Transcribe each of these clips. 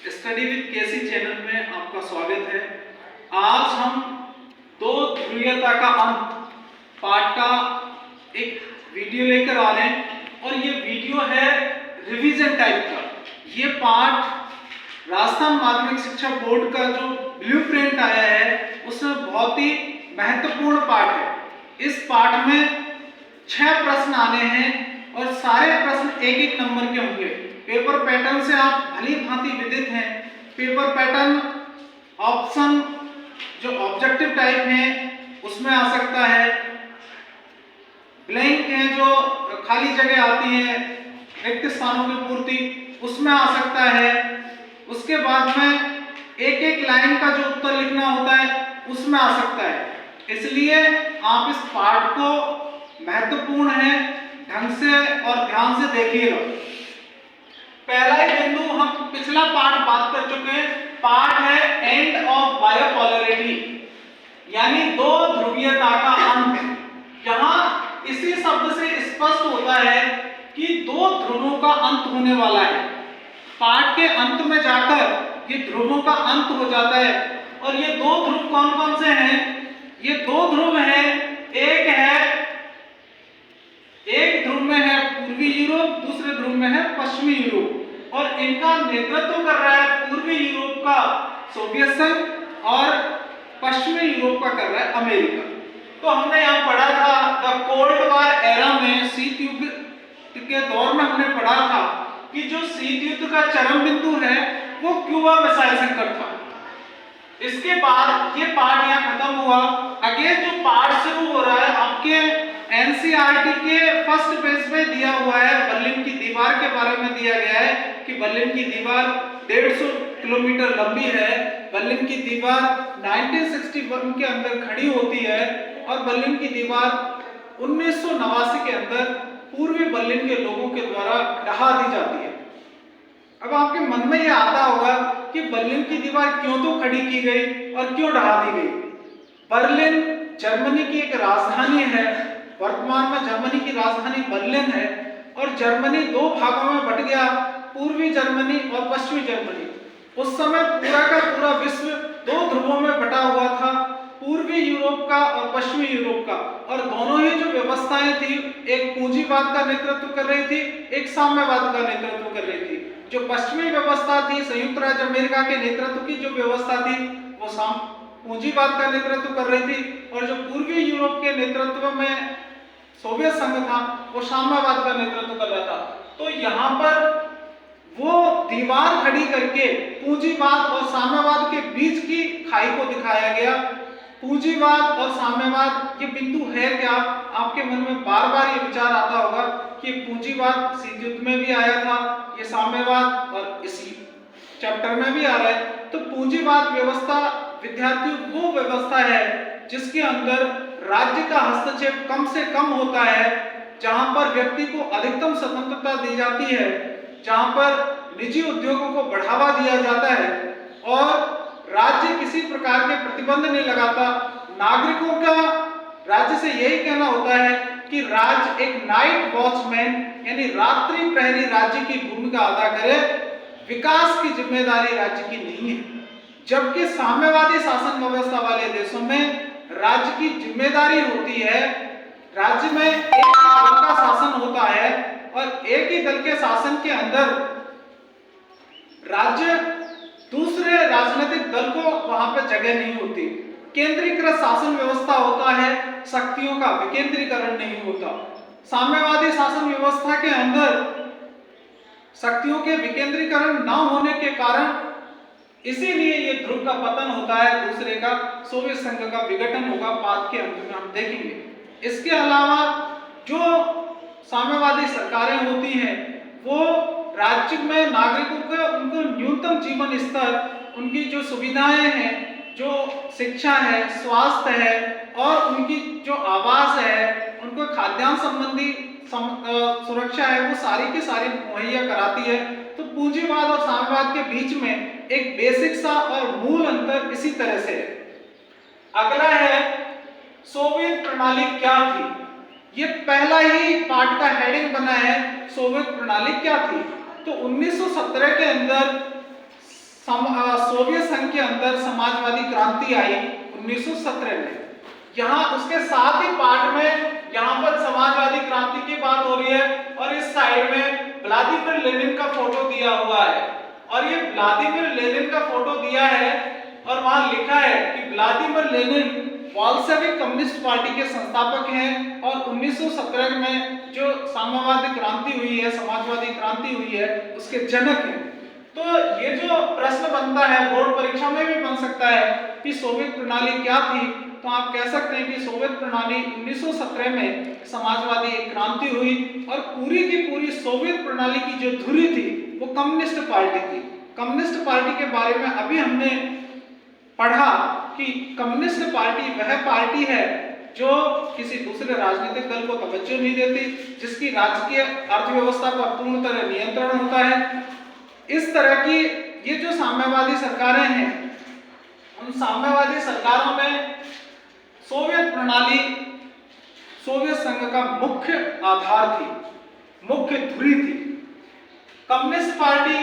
Study with KC channel में आपका स्वागत है। आज हम दो ध्रुवीयता का अंत पाठ का एक वीडियो लेकर आ रहे हैं और ये वीडियो है रिवीजन टाइप का। ये पाठ राजस्थान माध्यमिक शिक्षा बोर्ड का जो ब्लूप्रिंट आया है उसमें बहुत ही महत्वपूर्ण पाठ है। इस पाठ में 6 प्रश्न आने हैं और सारे प्रश्न एक एक नंबर के होंगे। पेपर पैटर्न से आप भली भांति विदित हैं। पेपर पैटर्न ऑप्शन जो ऑब्जेक्टिव टाइप है उसमें आ सकता है, ब्लैंक है जो खाली जगह आती है रिक्त स्थानों की पूर्ति उसमें आ सकता है। उसके बाद में एक एक लाइन का जो उत्तर लिखना होता है उसमें आ सकता है। इसलिए आप इस पाठ को महत्वपूर्ण है ढंग से और ध्यान से देखिएगा। पहला ही बिंदु हम पिछला पाठ बात कर चुके हैं। पाठ है एंड ऑफ बायोपोलैरिटी यानी दो ध्रुवीयता का अंत। यहां इसी शब्द से स्पष्ट होता है कि दो ध्रुवों का अंत होने वाला है। पाठ के अंत में जाकर ये ध्रुवों का अंत हो जाता है। और ये दो ध्रुव कौन कौन से हैं? ये दो ध्रुव हैं। एक ध्रुव में है पूर्वी यूरोप, दूसरे ध्रुव में है पश्चिमी यूरोप और इनका नेतृत्व कर रहा है पूर्वी यूरोप का सोवियत संघ और पश्चिमी यूरोप का कर रहा है अमेरिका। तो हमने यहाँ पढ़ा था द कोल्ड वॉर एरा में, शीत युद्ध के दौर में हमने पढ़ा था कि जो शीत युद्ध का चरम बिंदु है वो क्यूबा मिसाइल संकट था। इसके बाद ये पाठ यहाँ खत्म हुआ। अगेन जो पाठ शुरू हो रहा है आपके एनसीईआरटी के फर्स्ट पेज पे दिया हुआ है। बर्लिन की दीवार के बारे में दिया गया है कि बर्लिन की दीवार 150 किलोमीटर लंबी है। बर्लिन की दीवार 1961 के अंदर खड़ी होती है और बर्लिन की दीवार 1989 के अंदर पूर्वी बर्लिन के लोगों के द्वारा ढहा दी जाती है। अब आपके मन में यह आता होगा कि बर्लिन की दीवार क्यों तो खड़ी की गई और क्यों ढहा दी गई। बर्लिन जर्मनी की एक राजधानी है। वर्तमान में जर्मनी की राजधानी बर्लिन है और जर्मनी दो भागों में बट गया, पूर्वी जर्मनी और पश्चिमी जर्मनी। उस समय पूरा का पूरा विश्व दो ध्रुवों में बटा हुआ था, पूर्वी यूरोप का और पश्चिमी यूरोप का। और दोनों ही जो व्यवस्थाएं थी, एक पूंजीवाद का नेतृत्व कर रही थी, एक साम्यवाद का नेतृत्व कर रही थी। जो पश्चिमी व्यवस्था थी, संयुक्त राज्य अमेरिका के नेतृत्व की जो व्यवस्था थी वो पूंजीवाद का नेतृत्व कर रही थी और जो पूर्वी यूरोप के नेतृत्व में सोवियत संघ था वो साम्यवाद का नेतृत्व कर रहा था। तो यहाँ पर वो दीवार खड़ी करके पूंजीवाद और साम्यवाद के बीच की खाई को दिखाया गया। पूंजीवाद और साम्यवाद ये बिंदु है क्या? आपके मन में बार बार ये विचार आता होगा कि पूंजीवाद शीत युद्ध में भी आया था, ये साम्यवाद और इसी चैप्टर में भी आ रहा है। तो पूंजीवाद व्यवस्था विद्यार्थियों वो व्यवस्था है जिसके अंदर राज्य का हस्तक्षेप कम से कम होता है, जहां पर व्यक्ति को अधिकतम स्वतंत्रता दी जाती है, जहां पर निजी उद्योगों को बढ़ावा दिया जाता है और राज्य किसी प्रकार के प्रतिबंध नहीं लगाता। नागरिकों का राज्य से यही कहना होता है कि राज्य एक नाइट वॉचमैन यानी रात्रि प्रहरी राज्य की भूमिका अदा करे, विकास की जिम्मेदारी राज्य की नहीं है। जबकि साम्यवादी शासन व्यवस्था वाले देशों में राज्य की जिम्मेदारी होती है। राज्य में एक दल का शासन होता है और एक ही दल के शासन के अंदर राज्य दूसरे राजनीतिक दल को वहां पर जगह नहीं होती। केंद्रीकृत शासन व्यवस्था होता है, शक्तियों का विकेंद्रीकरण नहीं होता। साम्यवादी शासन व्यवस्था के अंदर शक्तियों के विकेंद्रीकरण न होने के कारण इसीलिए ये ध्रुव का पतन होता है, दूसरे का सोवियत संघ का विघटन होगा। पाठ के अंत में हम देखेंगे। इसके अलावा जो साम्यवादी सरकारें होती हैं वो राज्य में नागरिकों को उनको न्यूनतम जीवन स्तर, उनकी जो सुविधाएं हैं, जो शिक्षा है, स्वास्थ्य है और उनकी जो आवास है, उनको खाद्यान्न संबंधी सुरक्षा है, वो सारी की सारी मुहैया कराती है। तो पूंजीवाद और साम्यवाद के बीच में एक बेसिक सा और मूल अंतर इसी तरह से है। अगला है सोवियत प्रणाली क्या थी। ये पहला ही पाठ का हेडिंग बना है, सोवियत प्रणाली क्या थी। तो 1917 के अंदर सोवियत संघ के अंदर समाजवादी क्रांति आई 1917 में। यहाँ उसके साथ ही पार्ट में यहाँ पर समाजवादी क्रांति की बात हो रही है और इस साइड में व्लादिमीर लेनिन का फोटो दिया हुआ है। और ये व्लादिमीर लेनिन का फोटो दिया है और वहां लिखा है कि Vladimir Lenin Bolshevik communist party के संस्थापक हैं और 1917 में जो साम्यवादी क्रांति हुई है, समाजवादी क्रांति हुई है, उसके जनक हैं। तो ये जो प्रश्न बनता है बोर्ड परीक्षा में भी बन सकता है कि सोवियत प्रणाली क्या थी, तो आप कह सकते हैं कि सोवियत प्रणाली 1917 में समाजवादी क्रांति हुई और पूरी की पूरी सोवियत प्रणाली की जो धुरी थी वो कम्युनिस्ट पार्टी थी। कम्युनिस्ट पार्टी के बारे में अभी हमने पढ़ा कि कम्युनिस्ट पार्टी वह पार्टी है जो किसी दूसरे राजनीतिक दल को तवज्जो नहीं देती, जिसकी राजकीय अर्थव्यवस्था पर पूर्ण तरह नियंत्रण होता है। इस तरह की ये जो साम्यवादी सरकारें हैं, उन साम्यवादी सरकारों में सोवियत प्रणाली सोवियत संघ का मुख्य आधार थी, मुख्य धुरी थी। कम्युनिस्ट पार्टी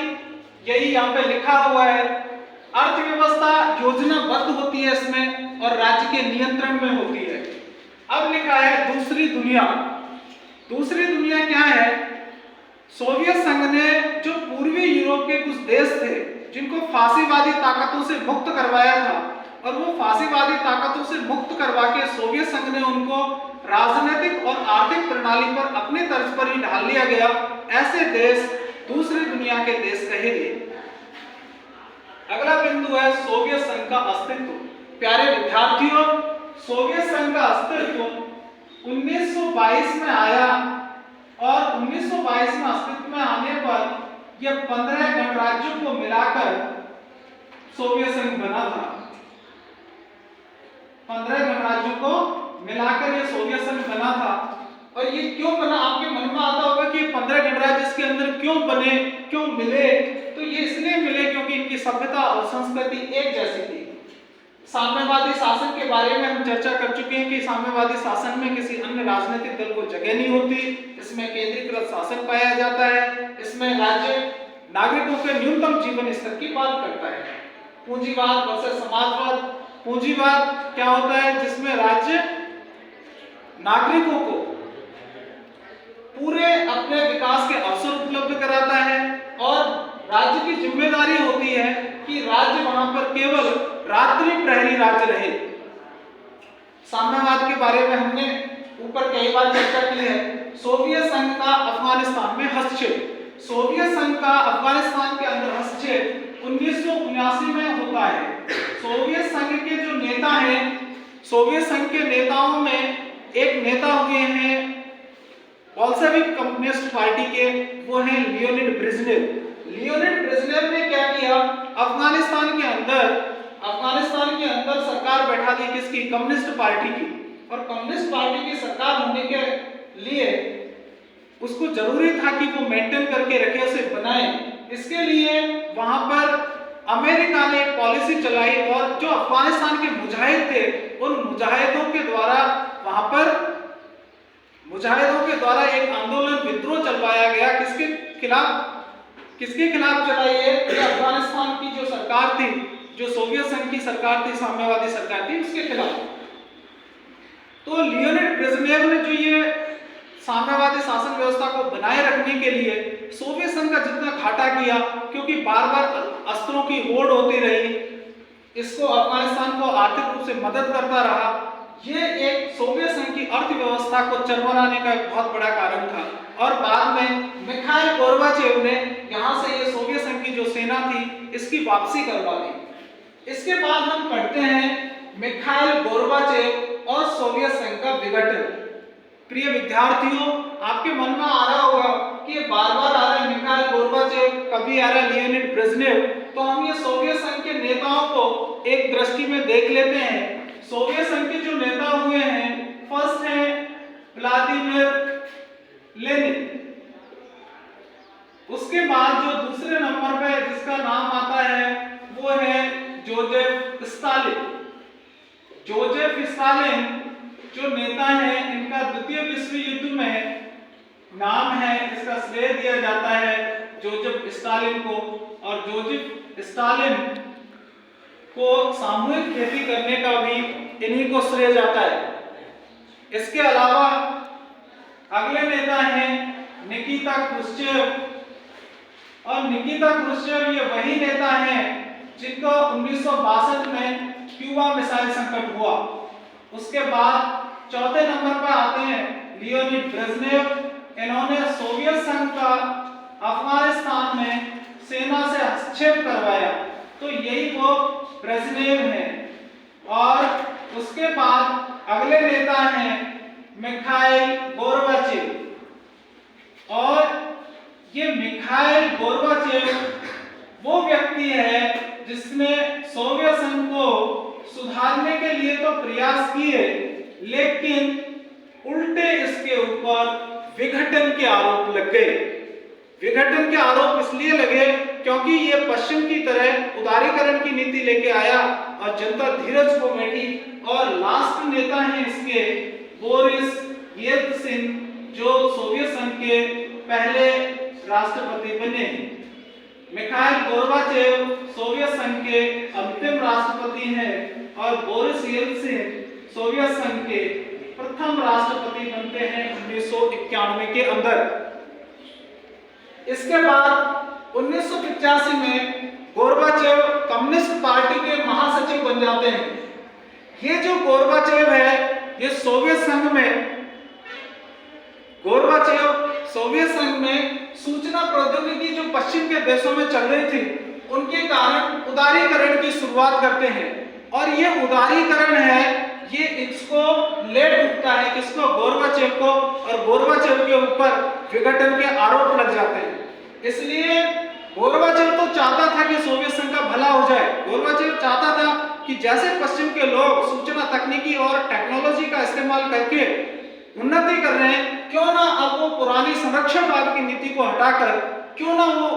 यही यहाँ पे लिखा हुआ है, अर्थव्यवस्था योजनाबद्ध होती है इसमें और राज्य के नियंत्रण में होती है। अब लिखा है दूसरी दुनिया। दूसरी दुनिया क्या है? सोवियत संघ ने जो पूर्वी यूरोप के कुछ देश थे जिनको फांसीवादी ताकतों से मुक्त करवाया था, और वो फांसीवादी ताकतों से मुक्त करवा के सोवियत संघ ने उनको राजनीतिक और आर्थिक प्रणाली पर अपने तर्ज पर ही ढाल लिया गया। ऐसे देश दूसरी दुनिया के देश कहे गए। अगला बिंदु है सोवियत संघ का अस्तित्व। प्यारे विद्यार्थियों, सोवियत संघ का अस्तित्व 1922 में आया और 1922 में अस्तित्व में आने पर यह 15 गणराज्यों को मिलाकर सोवियत संघ बना था। 15 गणराज्यों को मिलाकर यह सोवियत संघ बना था। और ये क्यों बना? आपके मन में आता होगा कि 15 गणराज्य इसके अंदर क्यों बने, क्यों मिले? तो ये इसलिए मिले क्योंकि इनकी सभ्यता और संस्कृति एक जैसी थी। साम्यवादी शासन के बारे में हम चर्चा कर चुके हैं कि साम्यवादी शासन में किसी अन्य राजनीतिक दल को जगह नहीं होती, इसमें केंद्रीकृत शासन पाया जाता है, इसमें राज्य नागरिकों के न्यूनतम जीवन स्तर की बात करता है। पूंजीवाद वर्सेस समाजवाद। पूंजीवाद क्या होता है? जिसमें राज्य नागरिकों को पूरे अपने विकास के अवसर उपलब्ध कराता है और राज्य की जिम्मेदारी होती है कि राज्य वहां पर केवल रात्रि प्रहरी राज्य रहे। साम्यवाद के बारे में हमने ऊपर कई बार चर्चा की है। सोवियत संघ का अफगानिस्तान में हस्तक्षेप। सोवियत संघ का अफगानिस्तान के अंदर हस्तक्षेप 1979 में होता है। सोवियत संघ के जो नेता हैं, सोवियत संघ के नेताओं में एक नेता हुए हैं बोल्शेविक कम्युनिस्ट पार्टी के, वो हैं लियोनिड ब्रेजनेव। लियोनिड ब्रेजनेव ने क्या किया? अफगानिस्तान के अंदर सरकार बैठा दी किसकी? कम्युनिस्ट पार्टी की। और कम्युनिस्ट पार्टी की सरकार होने के लिए उसको जरूरी था कि वो मेंटेन करके रखे, उसे बनाए। इसके लिए वहां पर अमेरिका ने एक पॉलिसी चलाई और जो अफगानिस्तान के मुजाहिद थे, उन मुजाहिदों के द्वारा वहां पर एक आंदोलन, विद्रोह चलवाया गया। किसके खिलाफ चला? ये अफगानिस्तान की जो सरकार थी, जो सोवियत संघ की सरकार थी, साम्यवादी सरकार थी, उसके खिलाफ। तो लियोनिड ब्रेजनेव ने जो ये साम्यवादी शासन व्यवस्था को बनाए रखने के लिए सोवियत संघ का जितना घाटा किया, क्योंकि बार-बार अस्त्रों की होड़ होती रही, इसको अफगानिस्तान को आर्थिक रूप से मदद करता रहा। ये एक सोवियत संघ की अर्थव्यवस्था को चरमराने का एक बहुत बड़ा कारण था। और बाद में मिखाइल गोर्बाचेव ने यहाँ से ये सोवियत संघ की जो सेना थी, इसकी वापसी करवा दी। इसके बाद हम पढ़ते हैं मिखाइल गोर्बाचेव और सोवियत संघ का विघटन। प्रिय विद्यार्थियों, आपके मन में आ रहा होगा कि ये बार-बार आ रहा है मिखाइल गोर्बाचेव, कभी आ रहा है लियोनिड ब्रेजनेव। तो हम ये सोवियत संघ के नेताओं को एक दृष्टि में देख लेते हैं। सोवियत संघ के जो नेता हुए हैं, फर्स्ट है व्लादिमीर लेनिन। उसके बाद जो दूसरे नंबर पे जिसका नाम आता है वो है जोसेफ स्टालिन। जोसेफ स्टालिन जो नेता है, इनका द्वितीय विश्व युद्ध में नाम है, इसका श्रेय दिया जाता है जोसेफ स्टालिन को, और जोसेफ स्टालिन को सामूहिक खेती करने का भी इन्हीं को श्रेय जाता है। इसके अलावा अगले नेता हैं निकिता क्रुश्चेव, और निकिता क्रुश्चेव ये वही नेता हैं जिनको 1962 में क्यूबा मिसाइल संकट हुआ। उसके बाद चौथे नंबर पर आते हैं लियोनिड ब्रेजनेव। इन्होंने सोवियत संघ का अफगानिस्तान में सेना से हस्तक्षेप करवाया, तो यही वो ब्रेजनेव हैं। और उसके बाद अगले नेता हैं मिखाइल गोर्बाचेव, और ये मिखाइल गोर्बाचेव वो व्यक्ति है जिसने सोवियत संघ को सुधारने के लिए तो प्रयास किए, लेकिन उल्टे इसके ऊपर विघटन के आरोप लग गए। विघटन के आरोप इसलिए लगे क्योंकि ये पश्चिम की तरह उदारीकरण की नीति लेके आया और जनता धीरज को बैठी। और लास्ट नेता हैं इसके बोरिस येल्त्सिन, जो सोवियत संघ के पहले राष्ट्रपति बने। मिखाइल गोर्बाचेव सोवियत संघ के अंतिम राष्ट्रपति हैं और बोरिस येल्त्सिन सोवियत संघ के प्रथम राष्ट्रपति बनते हैं 1991 के अंदर। इसके बाद 1985 में गोर्बाचेव कम्युनिस्ट पार्टी के महासचिव बन जाते हैं। ये जो गोर्बाचेव है ये सोवियत संघ में सूचना प्रौद्योगिकी जो पश्चिम के देशों में चल रही थी उनके कारण उदारीकरण की शुरुआत करते हैं। और ये उदारीकरण है ये इसको लेट उठता है किसको, गोर्बाचेव को, और गोर्बाचेव के ऊपर विघटन के आरोप लग जाते हैं। इसलिए गोर्बाचेव तो चाहता था कि सोवियत संघ का भला हो जाए। गोर्बाचेव चाहता था कि जैसे पश्चिम के लोग सूचना तकनीकी और टेक्नोलॉजी का इस्तेमाल करके उन्नति कर रहे हैं, क्यों ना अब वो पुरानी संरक्षणवाद की नीति को हटाकर क्यों ना वो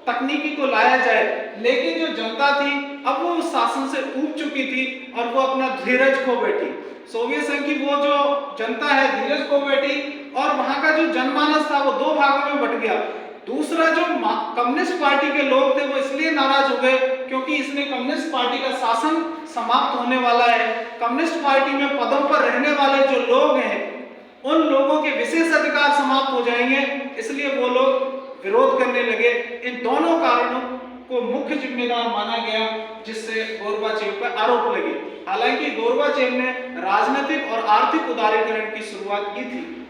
तकनीकी को लाया जाए। लेकिन जो जनता थी अब वो उस शासन से ऊब चुकी थी और वो अपना धीरज खो बैठी। सोवियत संघ की वो जो जनता है धीरज खो बैठी और वहां का जो जनमानस था वो दो भागों में बट गया। दूसरा जो कम्युनिस्ट पार्टी के लोग थे वो इसलिए नाराज हो गए क्योंकि इसने कम्युनिस्ट पार्टी का शासन समाप्त होने वाला है। कम्युनिस्ट पार्टी में पदों पर रहने वाले जो लोग हैं उन लोगों के विशेष अधिकार समाप्त हो जाएंगे, इसलिए वो लोग विरोध करने लगे। इन दोनों कारणों को मुख्य जिम्मेदार माना गया जिससे गोर्बाचेव पर आरोप लगे। हालांकि गोर्बाचेव ने राजनीतिक और आर्थिक उदारीकरण की शुरुआत की थी।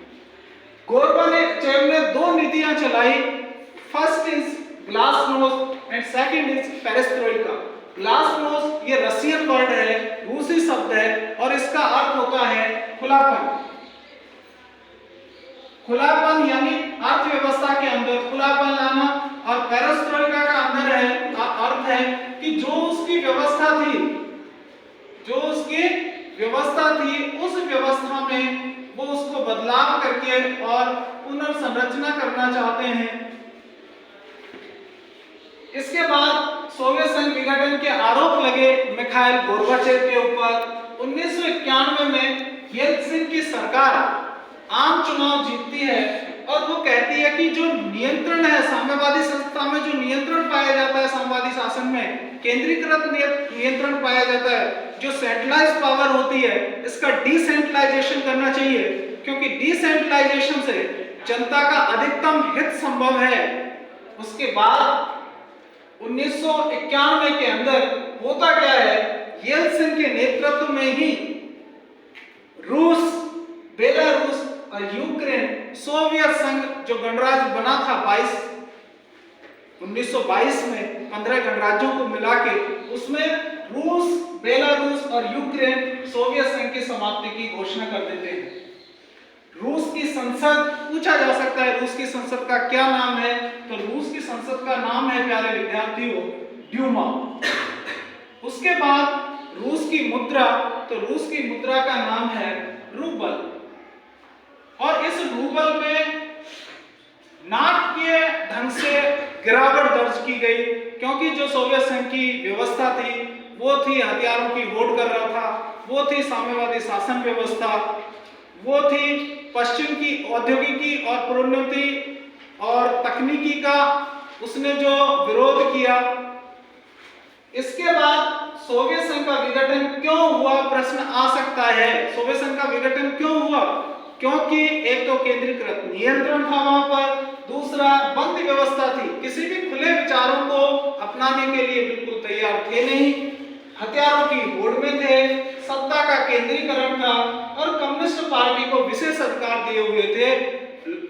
गोर्बाचेव ने दो नीतियां चलाई, first is glasnost and second is perestroika. Glasnost ये रशियन वर्ड है, रूसी शब्द है और इसका अर्थ होता है खुलापन। खुलापन यानी अर्थव्यवस्था के अंदर खुलापन लाना, और पेरेस्ट्रोइका का अंदर है अर्थ है कि जो उसकी व्यवस्था थी उस व्यवस्था में वो उसको बदलाव करके और पुनर्संरचना करना चाहते हैं। इसके बाद सोवियत संघ विघटन के आरोप लगे मिखाइल गोर्बाचेव के ऊपर। 1991 में येल्त्सिन की सरकार आम चुनाव जीतती है और वो कहती है कि जो नियंत्रण है साम्यवादी संस्था में, जो नियंत्रण पाया जाता है साम्यवादी शासन में, केंद्रीकृत नियंत्रण पाया जाता है, जो सेंट्रलाइज्ड पावर होती है, इसका डिसेंट्रलाइजेशन करना चाहिए क्योंकि डिसेंट्रलाइजेशन से जनता का अधिकतम हित संभव है। उसके बाद 1991 के अंदर होता क्या है, येल्त्सिन के नेतृत्व में ही रूस, बेलारूस और यूक्रेन सोवियत संघ जो गणराज्य बना था 1922 में 15 गणराज्यों को मिला के, उसमें रूस, बेलारूस और यूक्रेन सोवियत संघ की समाप्ति की घोषणा कर देते हैं। रूस की संसद, पूछा जा सकता है रूस की संसद का क्या नाम है, तो रूस की संसद का नाम है प्यारे विद्यार्थियों ड्यूमा। उसके बाद रूस की मुद्रा, तो रूस की मुद्रा का नाम है रूबल, और इस रूबल में नाटकीय ढंग से गिरावट दर्ज की गई क्योंकि जो सोवियत संघ की व्यवस्था थी वो थी हथियारों की होड़ कर रहा था, वो थी साम्यवादी शासन व्यवस्था, वो थी पश्चिम की औद्योगिकी और प्रोन्नति और तकनीकी का उसने जो विरोध किया। इसके बाद सोवियत संघ का विघटन क्यों हुआ, प्रश्न आ सकता है। सोवियत संघ का विघटन क्यों हुआ? क्योंकि एक तो केंद्रीकृत नियंत्रण था वहां पर, दूसरा बंद व्यवस्था थी, किसी भी खुले विचारों को अपनाने के लिए बिल्कुल तैयार थे नहीं, हथियारों की होड़ में थे, सत्ता का केंद्रीकरण था और कम्युनिस्ट पार्टी को विशेष अधिकार दिए हुए थे।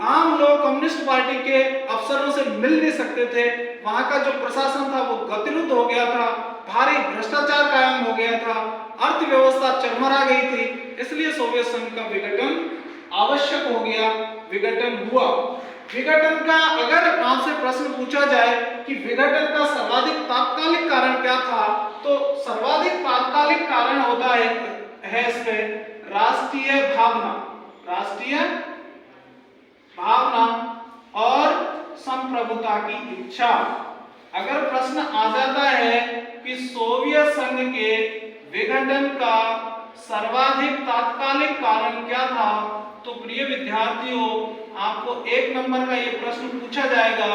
आम लोग कम्युनिस्ट पार्टी के अफसरों से मिल नहीं सकते थे, वहां का जो प्रशासन था वो गतिरोध हो गया था, भारी भ्रष्टाचार कायम हो गया था, अर्थव्यवस्था चरमरा गई थी, इसलिए सोवियत संघ का विघटन आवश्यक हो गया, विघटन हुआ। विघटन का अगर आपसे प्रश्न पूछा जाए कि विघटन का सर्वाधिक तात्कालिक कारण क्या था, तो सर्वाधिक तात्कालिक कारण होता है इसमें राष्ट्रीय भावना, राष्ट्रीय भावना और संप्रभुता की इच्छा। अगर प्रश्न आ जाता है कि सोवियत संघ के विघटन का सर्वाधिक तात्कालिक कारण क्या था, तो प्रिय विद्यार्थियों आपको 1 नंबर का ये प्रश्न पूछा जाएगा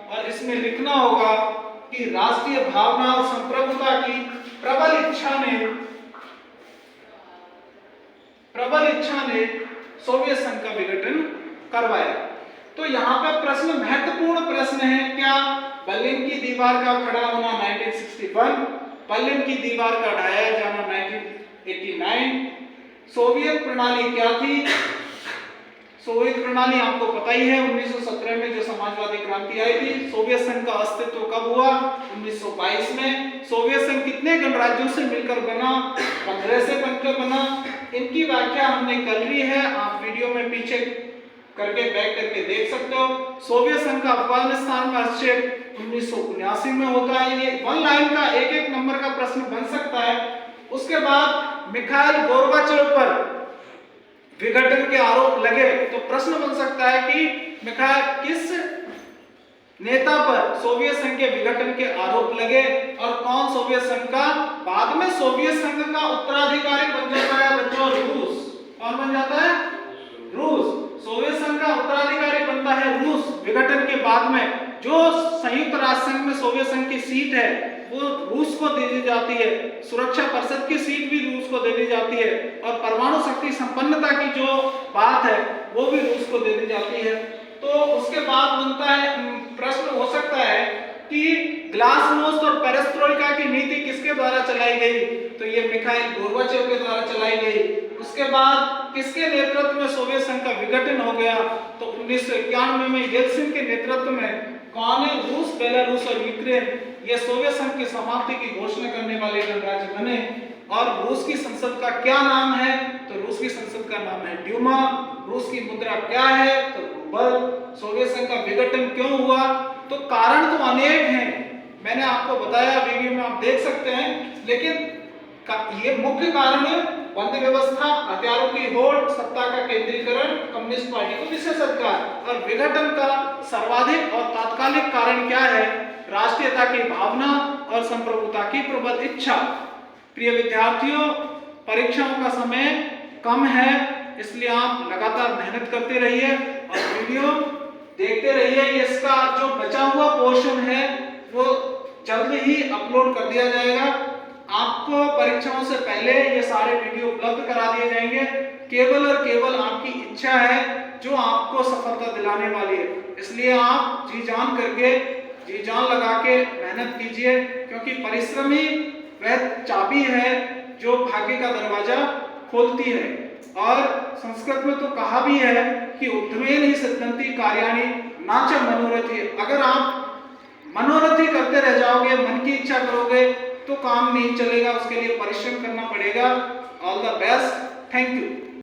और इसमें लिखना होगा कि राष्ट्रीय भावना और संप्रभुता की प्रबल इच्छा ने सोवियत संघ का विघटन करवाया। तो यहाँ पे प्रश्न महत्वपूर्ण प्रश्न है, क्या बर्लिन की दीवार का खड़ा होना 1961, बर्लिन की दीवार का ढाया जाना 1989, सोवियत प्रणाली क्या थी? सोवियत प्रणाली आपको पता ही है, 1917 में जो समाजवादी क्रांति आई थी। सोवियत संघ का अस्तित्व कब हुआ? 1922 में। सोवियत संघ कितने गणराज्यों से मिलकर बना? 15 से बनकर बना। इनकी व्याख्या हमने कर ली है, आप वीडियो में पीछे करके बैक करके देख सकते हो। सोवियत संघ का अफगानिस्तान में हस्तक्षेप 1979 में होता है। ये 1 लाइन का 1-1 नंबर का प्रश्न बन सकता है। उसके बाद मिखाइल गोर्बाचेव पर विघटन के आरोप लगे, तो प्रश्न बन सकता है कि मिखाइल किस नेता पर सोवियत संघ के विघटन के आरोप लगे और कौन सोवियत संघ का बाद में सोवियत संघ का उत्तराधिकारी बन जाता है बच्चों? रूस। कौन बन जाता है? रूस। सोवियत संघ का उत्तराधिकारी बनता है रूस विघटन के बाद में। जो संयुक्त राष्ट्र संघ में सोवियत संघ की सीट है वो रूस को दे दी जाती है, सुरक्षा परिषद की सीट भी रूस को दे दी जाती है और परमाणु शक्ति संपन्नता की जो बात है वो भी रूस को दे दी जाती है। तो उसके बाद बनता है प्रश्न हो सकता है कि ग्लासनोस्ट और पेरेस्ट्रोइका की नीति किसके द्वारा चलाई गई? तो ये मिखाइल गोर्बाचेव के द्वारा चलाई गई। उसके बाद किसके नेतृत्व में सोवियत संघ का विघटन हो गया? तो 1991 में येल्त्सिन के नेतृत्व में। कौन है? रूस, बेलारूस और यूक्रेन ये सोवियत संघ की समाप्ति की घोषणा करने वाले गणराज्य बने। और रूस की संसद का क्या नाम है? तो रूस की संसद का नाम है ड्यूमा। रूस की मुद्रा क्या है? तो रूबल। सोवियत संघ का विघटन क्यों हुआ? तो कारण तो अनेक हैं, मैंने आपको बताया, वीडियो में आप देख सकते हैं, लेकिन ये मुख्य कारण है बंद व्यवस्था, हथियारों की होड़, सत्ता का केंद्रीकरण, कम्युनिस्ट पार्टी को विशेष अधिकार। और विघटन का सर्वाधिक और तात्कालिक कारण क्या है? राष्ट्रीयता की भावना और संप्रभुता की प्रबल इच्छा। प्रिय विद्यार्थियों, परीक्षाओं का समय कम है, इसलिए आप लगातार मेहनत करते रहिए और वीडियो देखते रहिए। इसका जो बचा हुआ पोर्शन है वो जल्द ही अपलोड कर दिया जाएगा। आपको परीक्षाओं से पहले ये सारे वीडियो उपलब्ध करा दिए जाएंगे। केवल और केवल आपकी इच्छा है जो आपको सफलता दिलाने वाली है, इसलिए आप जी जान करके, जी जान लगा के मेहनत कीजिए, क्योंकि परिश्रम ही वह चाबी है जो भाग्य का दरवाजा खोलती है। और संस्कृत में तो कहा भी है कि उद्यमेन ही सिद्धंति कार्याणि न च मनोरथि। अगर आप मनोरथ ही करते रह जाओगे, मन की इच्छा करोगे, तो काम नहीं चलेगा, उसके लिए परिश्रम करना पड़ेगा। All the best, thank you.